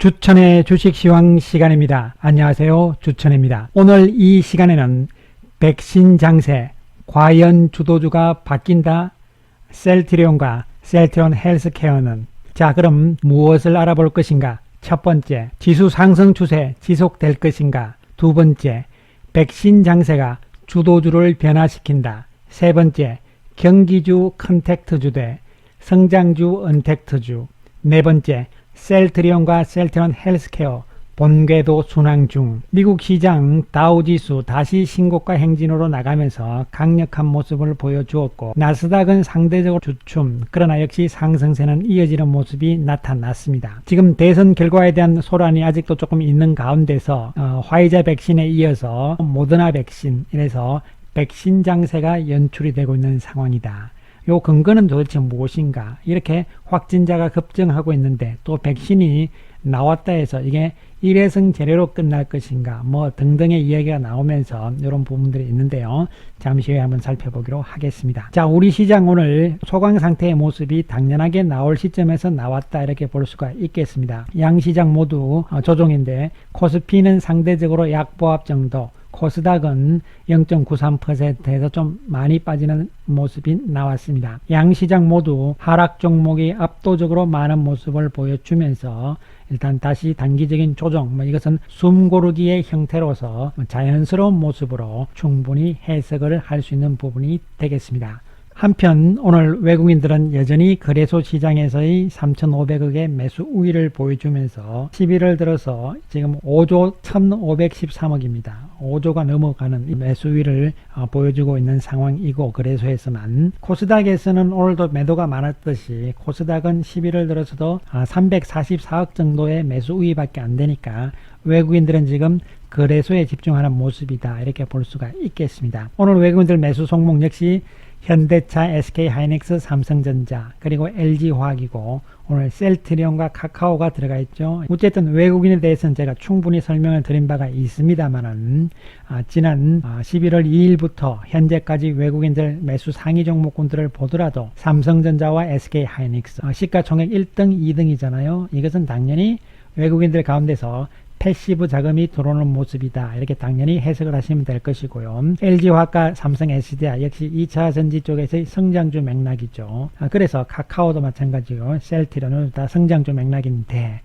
주천의 주식시황 시간입니다. 안녕하세요. 주천입니다. 오늘 이 시간에는 백신 장세, 과연 주도주가 바뀐다? 셀트리온과 셀트리온 헬스케어는 자, 그럼 무엇을 알아볼 것인가? 첫 번째, 지수 상승 추세 지속될 것인가? 두 번째, 백신 장세가 주도주를 변화시킨다. 세 번째, 경기주 컨택트주 대 성장주 언택트주. 네 번째, 셀트리온과 셀트리온 헬스케어 본궤도 순항 중. 미국 시장 다우지수 다시 신고가 행진으로 나가면서 강력한 모습을 보여주었고, 나스닥은 상대적으로 주춤, 그러나 역시 상승세는 이어지는 모습이 나타났습니다. 지금 대선 결과에 대한 소란이 아직도 조금 있는 가운데서 화이자 백신에 이어서 모더나 백신, 이래서 백신 장세가 연출이 되고 있는 상황이다. 요 근거는 도대체 무엇인가? 이렇게 확진자가 급증하고 있는데 또 백신이 나왔다 해서 이게 일회성 재료로 끝날 것인가? 뭐 등등의 이야기가 나오면서 이런 부분들이 있는데요. 잠시 후에 한번 살펴보기로 하겠습니다. 자, 우리 시장 오늘 소강 상태의 모습이 당연하게 나올 시점에서 나왔다, 이렇게 볼 수가 있겠습니다. 양 시장 모두 조정인데 코스피는 상대적으로 약보합 정도, 코스닥은 0.93%에서 좀 많이 빠지는 모습이 나왔습니다. 양시장 모두 하락 종목이 압도적으로 많은 모습을 보여주면서 일단 다시 단기적인 조정, 이것은 숨고르기의 형태로서 자연스러운 모습으로 충분히 해석을 할 수 있는 부분이 되겠습니다. 한편 오늘 외국인들은 여전히 거래소 시장에서의 3,500억의 매수 우위를 보여주면서 11월 들어서 지금 5조 1,513억입니다. 5조가 넘어가는 매수 우위를 보여주고 있는 상황이고, 거래소에서만. 코스닥에서는 오늘도 매도가 많았듯이 코스닥은 11월 들어서도 344억 정도의 매수 우위밖에 안 되니까 외국인들은 지금 거래소에 집중하는 모습이다, 이렇게 볼 수가 있겠습니다. 오늘 외국인들 매수 종목 역시 현대차, SK하이닉스, 삼성전자, 그리고 LG화학이고, 오늘 셀트리온과 카카오가 들어가 있죠. 어쨌든 외국인에 대해서는 제가 충분히 설명을 드린 바가 있습니다만은 지난 11월 2일부터 현재까지 외국인들 매수 상위 종목군들을 보더라도 삼성전자와 SK하이닉스 시가총액 1등, 2등이잖아요. 이것은 당연히 외국인들 가운데서 패시브 자금이 들어오는 모습이다, 이렇게 당연히 해석을 하시면 될 것이고요. LG화학과 삼성 SDI 역시 2차 전지 쪽에서의 성장주 맥락이죠. 그래서 카카오도 마찬가지고 셀트리온은 다 성장주 맥락인데,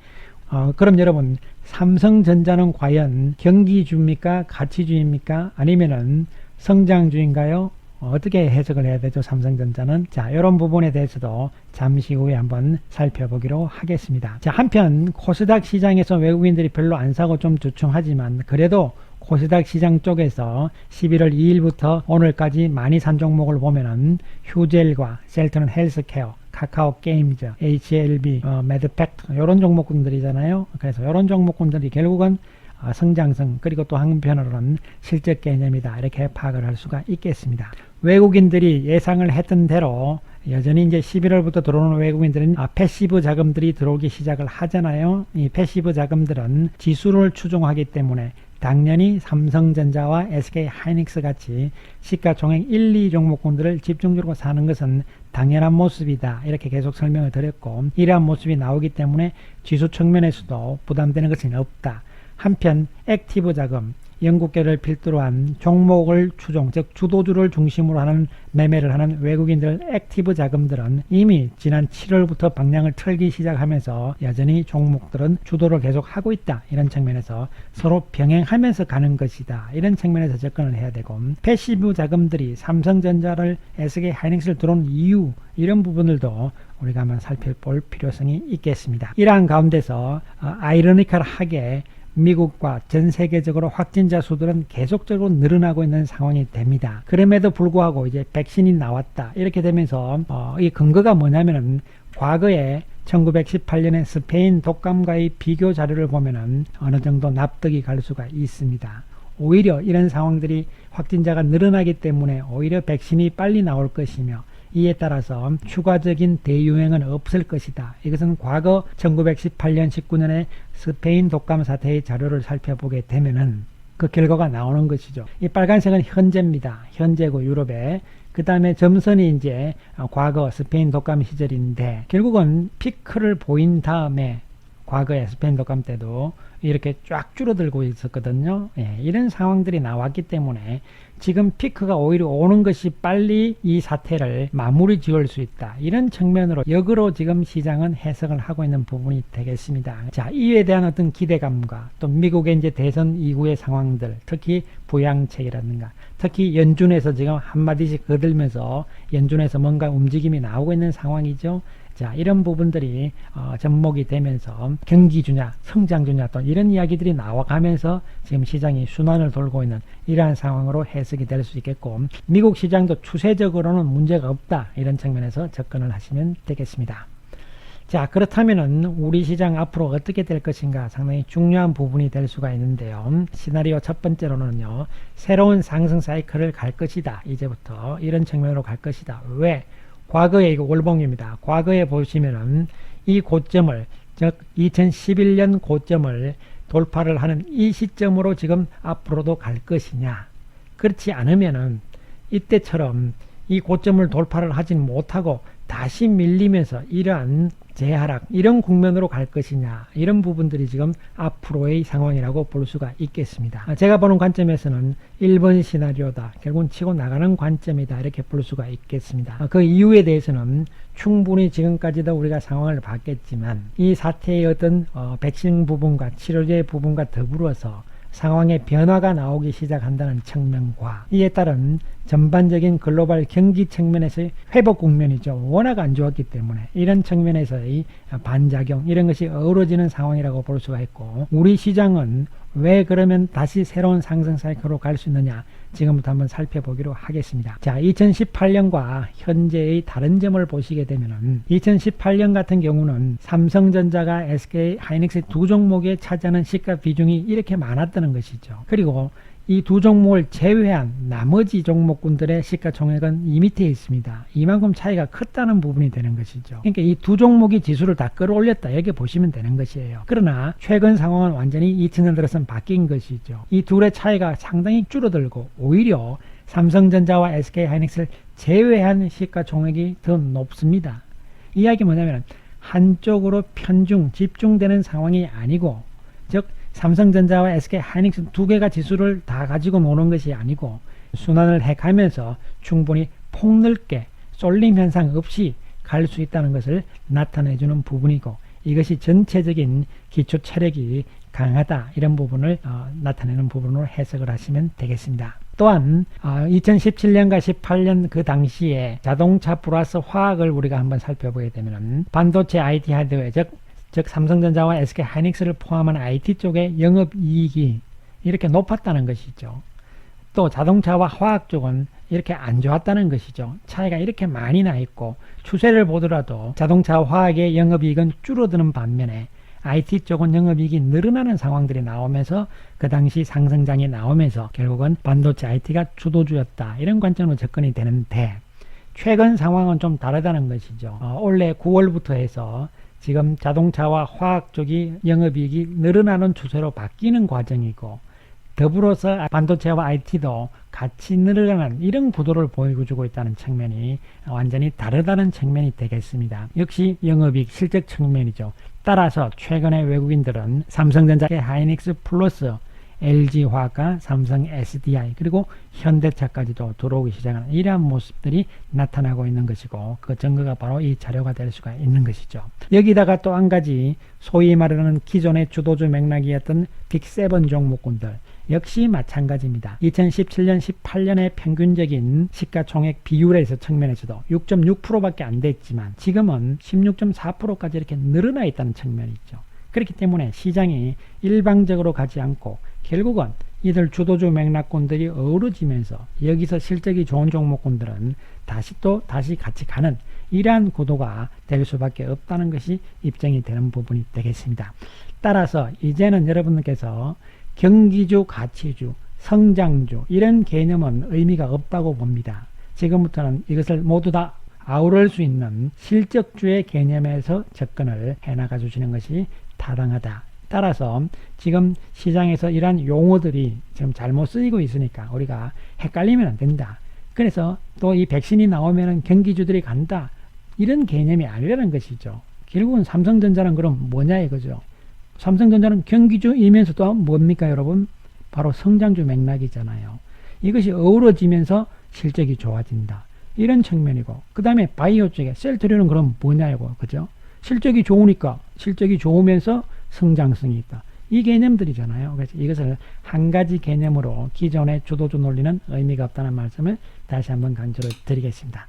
그럼 여러분, 삼성전자는 과연 경기주입니까? 가치주입니까? 아니면은 성장주인가요? 어떻게 해석을 해야 되죠, 삼성전자는? 자, 이런 부분에 대해서도 잠시 후에 한번 살펴보기로 하겠습니다. 자, 한편 코스닥 시장에서 외국인들이 별로 안 사고 좀 주춤하지만, 그래도 코스닥 시장 쪽에서 11월 2일부터 오늘까지 많이 산 종목을 보면은 휴젤과 셀트리온 헬스케어, 카카오 게임즈, HLB, 매드팩트, 이런 종목군들이잖아요. 그래서 이런 종목군들이 결국은 성장성, 그리고 또 한편으로는 실적 개념이다, 이렇게 파악을 할 수가 있겠습니다. 외국인들이 예상을 했던 대로 여전히 이제 11월부터 들어오는 외국인들은 패시브 자금들이 들어오기 시작을 하잖아요. 이 패시브 자금들은 지수를 추종하기 때문에 당연히 삼성전자와 SK하이닉스 같이 시가총액 1, 2 종목군들을 집중적으로 사는 것은 당연한 모습이다, 이렇게 계속 설명을 드렸고, 이러한 모습이 나오기 때문에 지수 측면에서도 부담되는 것은 없다. 한편 액티브 자금, 영국계를 필두로 한 종목을 추종, 즉 주도주를 중심으로 하는 매매를 하는 외국인들 액티브 자금들은 이미 지난 7월부터 방향을 틀기 시작하면서 여전히 종목들은 주도를 계속 하고 있다, 이런 측면에서 서로 병행하면서 가는 것이다, 이런 측면에서 접근을 해야 되고, 패시브 자금들이 삼성전자를, SK하이닉스를 들어온 이유, 이런 부분들도 우리가 한번 살펴볼 필요성이 있겠습니다. 이러한 가운데서 아이러니컬하게 미국과 전 세계적으로 확진자 수들은 계속적으로 늘어나고 있는 상황이 됩니다. 그럼에도 불구하고 이제 백신이 나왔다, 이렇게 되면서 이 근거가 뭐냐면은 과거에 1918년에 스페인 독감과의 비교 자료를 보면은 어느 정도 납득이 갈 수가 있습니다. 오히려 이런 상황들이 확진자가 늘어나기 때문에 오히려 백신이 빨리 나올 것이며, 이에 따라서 추가적인 대유행은 없을 것이다. 이것은 과거 1918년, 19년에 스페인 독감 사태의 자료를 살펴보게 되면은 그 결과가 나오는 것이죠. 이 빨간색은 현재입니다. 현재고 유럽에. 그 다음에 점선이 이제 과거 스페인 독감 시절인데, 결국은 피크를 보인 다음에 과거 SPN 독감 때도 이렇게 쫙 줄어들고 있었거든요. 예, 이런 상황들이 나왔기 때문에 지금 피크가 오히려 오는 것이 빨리 이 사태를 마무리 지을 수 있다. 이런 측면으로 역으로 지금 시장은 해석을 하고 있는 부분이 되겠습니다. 자, 이에 대한 어떤 기대감과 또 미국의 이제 대선 이후의 상황들, 특히 부양책이라든가 특히 연준에서 지금 한마디씩 거들면서 연준에서 뭔가 움직임이 나오고 있는 상황이죠. 자, 이런 부분들이 접목이 되면서 경기주냐 성장주냐 또 이런 이야기들이 나와가면서 지금 시장이 순환을 돌고 있는 이러한 상황으로 해석이 될 수 있겠고, 미국 시장도 추세적으로는 문제가 없다, 이런 측면에서 접근을 하시면 되겠습니다. 자, 그렇다면은 우리 시장 앞으로 어떻게 될 것인가 상당히 중요한 부분이 될 수가 있는데요. 시나리오 첫 번째로는요, 새로운 상승 사이클을 갈 것이다. 이제부터 이런 측면으로 갈 것이다. 왜? 과거에 이거 월봉입니다. 과거에 보시면은 이 고점을, 즉 2011년 고점을 돌파를 하는 이 시점으로 지금 앞으로도 갈 것이냐. 그렇지 않으면은 이때처럼 이 고점을 돌파를 하진 못하고 다시 밀리면서 이러한 재하락, 이런 국면으로 갈 것이냐, 이런 부분들이 지금 앞으로의 상황이라고 볼 수가 있겠습니다. 제가 보는 관점에서는 1번 시나리오다, 결국은 치고 나가는 관점이다, 이렇게 볼 수가 있겠습니다. 그 이유에 대해서는 충분히 지금까지도 우리가 상황을 봤겠지만 이 사태의 어떤 백신 부분과 치료제 부분과 더불어서 상황의 변화가 나오기 시작한다는 측면과 이에 따른 전반적인 글로벌 경기 측면에서의 회복 국면이죠. 워낙 안 좋았기 때문에 이런 측면에서의 반작용, 이런 것이 어우러지는 상황이라고 볼 수가 있고, 우리 시장은 왜 그러면 다시 새로운 상승 사이클로 갈 수 있느냐, 지금부터 한번 살펴보기로 하겠습니다. 자, 2018년과 현재의 다른 점을 보시게 되면은 2018년 같은 경우는 삼성전자가 SK 하이닉스 두 종목에 차지하는 시가 비중이 이렇게 많았다는 것이죠. 그리고 이 두 종목을 제외한 나머지 종목군들의 시가총액은 이 밑에 있습니다. 이만큼 차이가 컸다는 부분이 되는 것이죠. 그러니까 이 두 종목이 지수를 다 끌어올렸다, 이렇게 보시면 되는 것이에요. 그러나 최근 상황은 완전히 2000년 들어서는 바뀐 것이죠. 이 둘의 차이가 상당히 줄어들고 오히려 삼성전자와 SK 하이닉스를 제외한 시가총액이 더 높습니다. 이야기 뭐냐면 한쪽으로 편중, 집중되는 상황이 아니고, 즉 삼성전자와 SK 하이닉스 두 개가 지수를 다 가지고 노는 것이 아니고 순환을 해가면서 충분히 폭넓게 쏠림 현상 없이 갈 수 있다는 것을 나타내주는 부분이고, 이것이 전체적인 기초 체력이 강하다, 이런 부분을 나타내는 부분으로 해석을 하시면 되겠습니다. 또한 2017년과 18년 그 당시에 자동차 플러스 화학을 우리가 한번 살펴보게 되면 반도체 IT 하드웨어, 즉 삼성전자와 SK 하이닉스를 포함한 IT 쪽의 영업이익이 이렇게 높았다는 것이죠. 또 자동차와 화학 쪽은 이렇게 안 좋았다는 것이죠. 차이가 이렇게 많이 나 있고, 추세를 보더라도 자동차와 화학의 영업이익은 줄어드는 반면에 IT 쪽은 영업이익이 늘어나는 상황들이 나오면서 그 당시 상승장이 나오면서 결국은 반도체 IT가 주도주였다, 이런 관점으로 접근이 되는데, 최근 상황은 좀 다르다는 것이죠. 올해 9월부터 해서 지금 자동차와 화학 쪽이 영업이익이 늘어나는 추세로 바뀌는 과정이고, 더불어서 반도체와 IT도 같이 늘어나는 이런 구도를 보여주고 있다는 측면이 완전히 다르다는 측면이 되겠습니다. 역시 영업이익 실적 측면이죠. 따라서 최근에 외국인들은 삼성전자, 하이닉스 플러스 LG화학과 삼성 SDI 그리고 현대차까지도 들어오기 시작하는 이러한 모습들이 나타나고 있는 것이고, 그 증거가 바로 이 자료가 될 수가 있는 것이죠. 여기다가 또 한 가지 소위 말하는 기존의 주도주 맥락이었던 빅7 종목군들 역시 마찬가지입니다. 2017년 18년의 평균적인 시가총액 비율에서 측면에서도 6.6%밖에 안 됐지만 지금은 16.4%까지 이렇게 늘어나 있다는 측면이 있죠. 그렇기 때문에 시장이 일방적으로 가지 않고 결국은 이들 주도주 맥락군들이 어우러지면서 여기서 실적이 좋은 종목군들은 다시 같이 가는 이러한 구도가 될 수밖에 없다는 것이 입증이 되는 부분이 되겠습니다. 따라서 이제는 여러분들께서 경기주, 가치주, 성장주 이런 개념은 의미가 없다고 봅니다. 지금부터는 이것을 모두 다 아우를 수 있는 실적주의 개념에서 접근을 해나가 주시는 것이 타당하다. 따라서 지금 시장에서 이러한 용어들이 지금 잘못 쓰이고 있으니까 우리가 헷갈리면 안 된다. 그래서 또 이 백신이 나오면 경기주들이 간다, 이런 개념이 아니라는 것이죠. 결국은 삼성전자는 그럼 뭐냐 이거죠. 삼성전자는 경기주이면서도 뭡니까 여러분? 바로 성장주 맥락이잖아요. 이것이 어우러지면서 실적이 좋아진다. 이런 측면이고, 그 다음에 바이오 쪽에 셀트리온은 그럼 뭐냐고, 그죠? 실적이 좋으니까 실적이 좋으면서 성장성이 있다. 이 개념들이잖아요. 그래서 이것을 한 가지 개념으로 기존의 주도주 논리는 의미가 없다는 말씀을 다시 한번 강조를 드리겠습니다.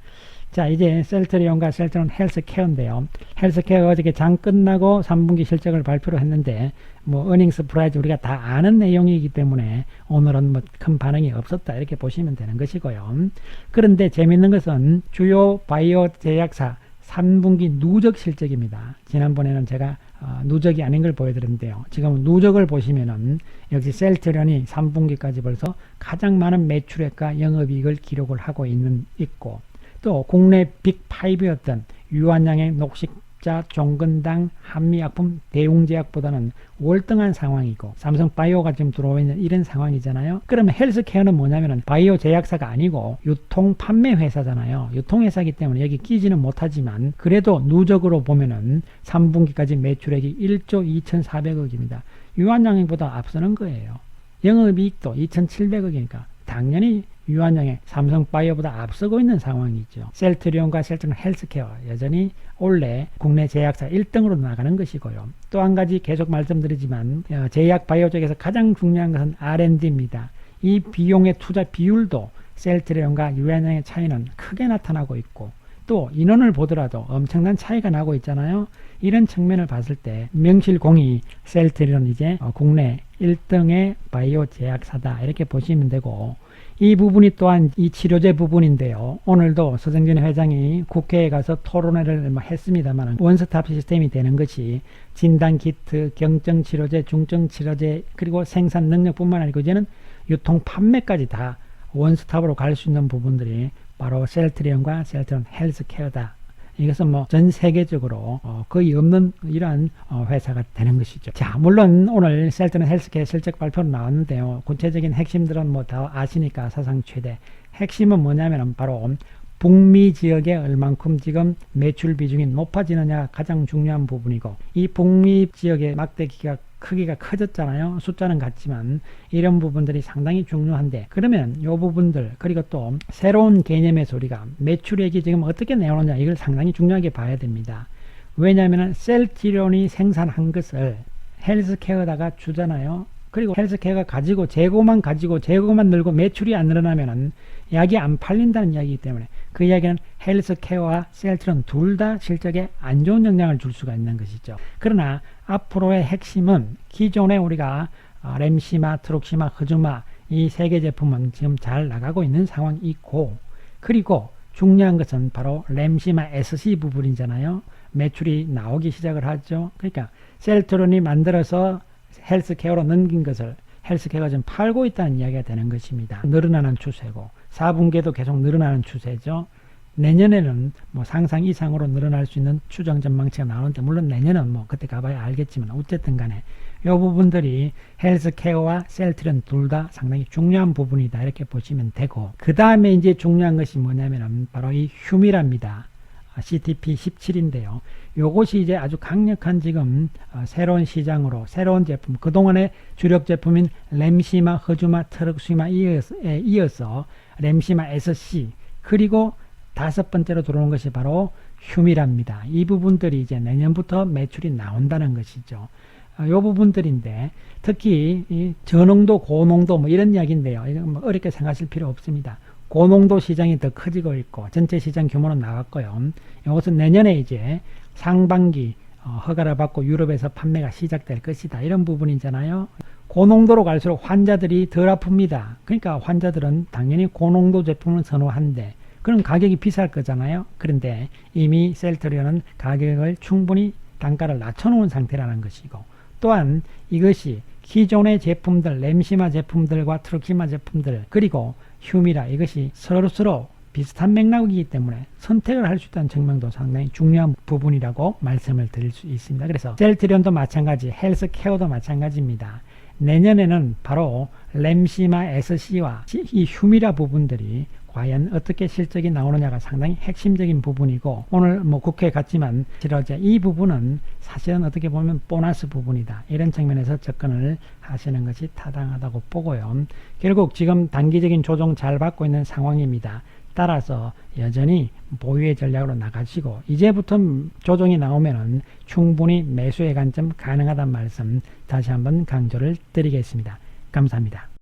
자, 이제 셀트리온과 셀트리온 헬스케어인데요. 헬스케어가 어저께 장 끝나고 3분기 실적을 발표를 했는데 뭐 어닝스 프라이즈 우리가 다 아는 내용이기 때문에 오늘은 뭐 큰 반응이 없었다 이렇게 보시면 되는 것이고요. 그런데 재밌는 것은 주요 바이오 제약사 3분기 누적 실적입니다. 지난번에는 제가 누적이 아닌 걸 보여드렸는데요. 지금 누적을 보시면은 역시 셀트리온이 3분기까지 벌써 가장 많은 매출액과 영업이익을 기록을 하고 있고, 또 국내 빅5였던 유한양행, 녹식자, 종근당, 한미약품, 대웅제약보다는 월등한 상황이고, 삼성바이오가 지금 들어와 있는 이런 상황이잖아요. 그러면 헬스케어는 뭐냐면은 바이오 제약사가 아니고 유통 판매 회사잖아요. 유통회사이기 때문에 여기 끼지는 못하지만 그래도 누적으로 보면은 3분기까지 매출액이 1조 2,400억입니다. 유한양행보다 앞서는 거예요. 영업이익도 2,700억이니까 당연히 유한양행, 삼성바이오보다 앞서고 있는 상황이죠. 셀트리온과 셀트리온 헬스케어 여전히 올해 국내 제약사 1등으로 나가는 것이고요. 또 한 가지 계속 말씀드리지만 제약 바이오 쪽에서 가장 중요한 것은 R&D입니다. 이 비용의 투자 비율도 셀트리온과 유한양의 차이는 크게 나타나고 있고, 또 인원을 보더라도 엄청난 차이가 나고 있잖아요. 이런 측면을 봤을 때 명실공히 셀트리온 이제 국내 1등의 바이오 제약사다 이렇게 보시면 되고, 이 부분이 또한 이 치료제 부분인데요. 오늘도 서정진 회장이 국회에 가서 토론회를 했습니다만 원스톱 시스템이 되는 것이 진단키트, 경증치료제, 중증치료제, 그리고 생산 능력뿐만 아니고 이제는 유통 판매까지 다 원스톱으로 갈 수 있는 부분들이 바로 셀트리온과 셀트리온 헬스케어다. 이것은 뭐 전 세계적으로 거의 없는 이러한 회사가 되는 것이죠. 자, 물론 오늘 셀트리온 헬스케어 실적 발표는 나왔는데요. 구체적인 핵심들은 뭐 다 아시니까 사상 최대. 핵심은 뭐냐면 바로 북미 지역에 얼만큼 지금 매출 비중이 높아지느냐가 가장 중요한 부분이고, 이 북미 지역의 막대 크기가 커졌잖아요. 숫자는 같지만 이런 부분들이 상당히 중요한데, 그러면 이 부분들, 그리고 또 새로운 개념에서 우리가 매출액이 지금 어떻게 나오느냐, 이걸 상당히 중요하게 봐야 됩니다. 왜냐하면 셀트리온이 생산한 것을 헬스케어다가 주잖아요. 그리고 헬스케어가 재고만 늘고 매출이 안 늘어나면은 약이 안 팔린다는 이야기이기 때문에 그 이야기는 헬스케어와 셀트리온 둘 다 실적에 안 좋은 영향을 줄 수가 있는 것이죠. 그러나 앞으로의 핵심은 기존에 우리가 램시마, 트룩시마, 흐주마 이 세 개 제품은 지금 잘 나가고 있는 상황이고, 그리고 중요한 것은 바로 램시마 SC 부분이잖아요. 매출이 나오기 시작을 하죠. 그러니까 셀트리온이 만들어서 헬스케어로 넘긴 것을 헬스케어가 지금 팔고 있다는 이야기가 되는 것입니다. 늘어나는 추세고 4분기에도 계속 늘어나는 추세죠. 내년에는 뭐 상상 이상으로 늘어날 수 있는 추정 전망치가 나오는데, 물론 내년은 뭐 그때 가봐야 알겠지만 어쨌든 간에 이 부분들이 헬스케어와 셀트리온 둘 다 상당히 중요한 부분이다 이렇게 보시면 되고, 그 다음에 이제 중요한 것이 뭐냐면은 바로 이 휴미라입니다. CTP17인데요. 요것이 이제 아주 강력한 지금 새로운 시장으로 새로운 제품, 그동안의 주력 제품인 램시마, 흐주마, 트럭시마에 이어서 램시마 SC, 그리고 다섯 번째로 들어오는 것이 바로 휴미라입니다. 이 부분들이 이제 내년부터 매출이 나온다는 것이죠. 이 부분들인데, 특히 이 저농도, 고농도 뭐 이런 이야기인데요. 이거 뭐 어렵게 생각하실 필요 없습니다. 고농도 시장이 더 커지고 있고 전체 시장 규모는 나왔고요. 이것은 내년에 이제 상반기 허가를 받고 유럽에서 판매가 시작될 것이다 이런 부분이잖아요. 고농도로 갈수록 환자들이 덜 아픕니다. 그러니까 환자들은 당연히 고농도 제품을 선호한데 그럼 가격이 비쌀 거잖아요. 그런데 이미 셀트리온은 가격을 충분히 단가를 낮춰놓은 상태라는 것이고, 또한 이것이 기존의 제품들, 램시마 제품들과 트럭시마 제품들, 그리고 휴미라, 이것이 서로 비슷한 맥락이기 때문에 선택을 할 수 있다는 측면도 상당히 중요한 부분이라고 말씀을 드릴 수 있습니다. 그래서 셀트리온도 마찬가지, 헬스케어도 마찬가지입니다. 내년에는 바로 램시마 SC와 이 휴미라 부분들이 과연 어떻게 실적이 나오느냐가 상당히 핵심적인 부분이고, 오늘 국회에 갔지만 실어제 이 부분은 사실은 어떻게 보면 보너스 부분이다, 이런 측면에서 접근을 하시는 것이 타당하다고 보고요. 결국 지금 단기적인 조정 잘 받고 있는 상황입니다. 따라서 여전히 보유의 전략으로 나가시고, 이제부터 조정이 나오면은 충분히 매수의 관점 가능하다는 말씀 다시 한번 강조를 드리겠습니다. 감사합니다.